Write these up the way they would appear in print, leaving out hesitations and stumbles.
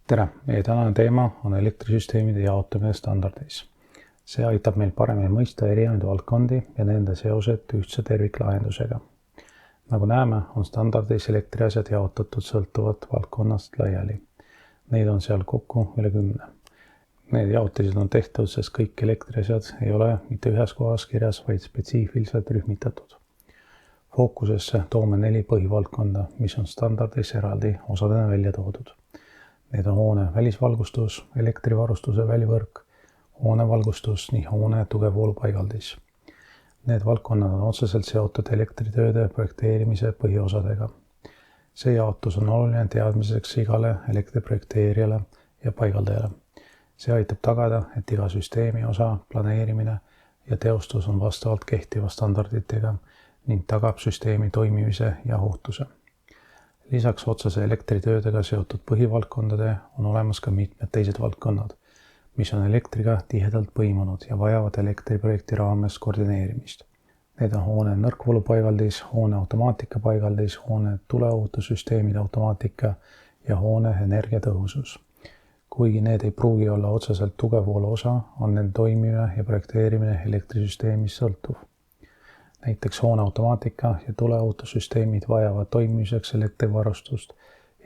Tere! Meie tänane teema on elektrisüsteemide jaotamine standardis. See aitab meil paremini mõista erinevaid valdkondi ja nende seosed ühtse terviklahendusega. Nagu näeme, on standardis elektriasjad jaotatud sõltuvalt valdkonnast laiali. Neid on seal kokku üle 10. Need jaotised on tehtud, sest kõik elektriasjad ei ole mitte ühes kohas kirjas, vaid spetsiifiliselt rühmitatud. Fookusesse toome 4 põhivaldkonda, mis on standardis eraldi osadena välja toodud. Need on hoone välisvalgustus, elektrivarustuse välivõrk, hoonevalgustus ning hoone tugevvoolupaigaldis. Need valdkonnad on otseselt seotud elektritööde projekteerimise põhiosadega. See jaotus on oluline teadmiseks igale elektriprojekteerijale ja paigaldajale. See aitab tagada, et iga süsteemi osa planeerimine ja teostus on vastavalt kehtiva standarditega ning tagab süsteemi toimimise ja ohutuse. Lisaks otsese elektritöödega seotud põhivaldkondade on olemas ka mitmed teised valdkonnad, mis on elektriga tihedalt põimunud ja vajavad elektriprojekti raames koordineerimist. Need on hoone nõrkvoolupaigaldis, hoone automaatikapaigaldis, hoone tuleohutussüsteemide automaatika ja hoone energiatõhusus. Kuigi need ei pruugi olla otseselt tugevvoolu osa, on nende toimimine ja projekteerimine elektrisüsteemis sõltuv. Näiteks hoone automaatika ja tuleohutussüsteemid vajavad toimimiseks elektrivarustust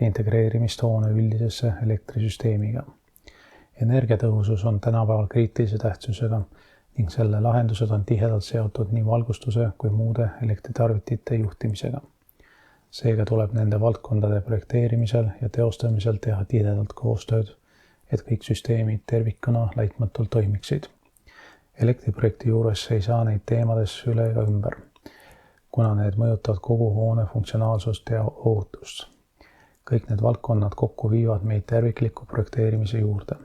ja integreerimist hoone üldisesse elektrisüsteemiga. Energiatõhusus on tänapäeval kriitilise tähtsusega ning selle lahendused on tihedalt seotud nii valgustuse kui muude elektritarvitite juhtimisega. Seega tuleb nende valdkondade projekteerimisel ja teostamisel teha tihedalt koostööd, et kõik süsteemid tervikuna laitmatult toimiksid. Elektriprojekti juures ei saa neid teemades üle ega ümber, kuna need mõjutavad kogu hoone funktsionaalsust ja ohutust. Kõik need valdkonnad kokku viivad meid tervikliku projekteerimise juurde.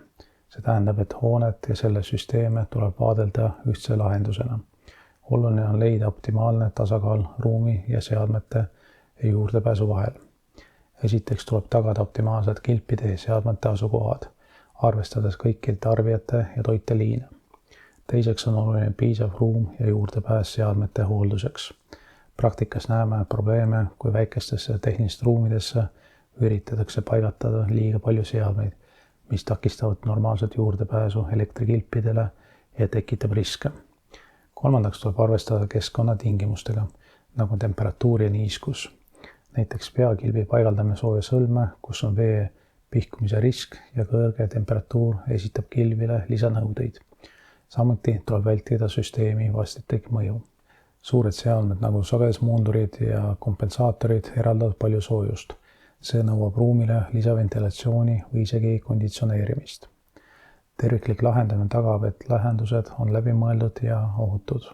See tähendab, et hoonet ja selle süsteeme tuleb vaadelda ühtse lahendusena. Oluline on leida optimaalne tasakaal ruumi ja seadmete ja juurdepääsu vahel. Esiteks tuleb tagada optimaalsed kilpide ja seadmete asukohad, arvestades kõiki tarbijate ja toiteliine. Teiseks on oluline piisav ruum ja juurdepääs seadmete hoolduseks. Praktikas näeme probleeme, kui väikestesse tehniliste ruumidesse üritatakse paigatada liiga palju seadmeid, mis takistavad normaalset juurdepääsu elektrikilpidele ja tekitab riske. Kolmandaks tuleb arvestada keskkonnatingimustega, nagu temperatuur ja niiskus. Näiteks peakilbi paigaldame sooja sõlme, kus on vee pihkumise risk ja kõrge temperatuur esitab kilbile lisanõudeid. Samuti tuleb vältida süsteemi vastutlik mõju. Suured seadmed nagu sagedusmoondurid ja kompensaatorid eraldavad palju soojust. See nõuab ruumile lisaventilatsiooni või isegi konditsioneerimist. Terviklik lahendamine tagab, et lahendused on läbimõeldud ja ohutud.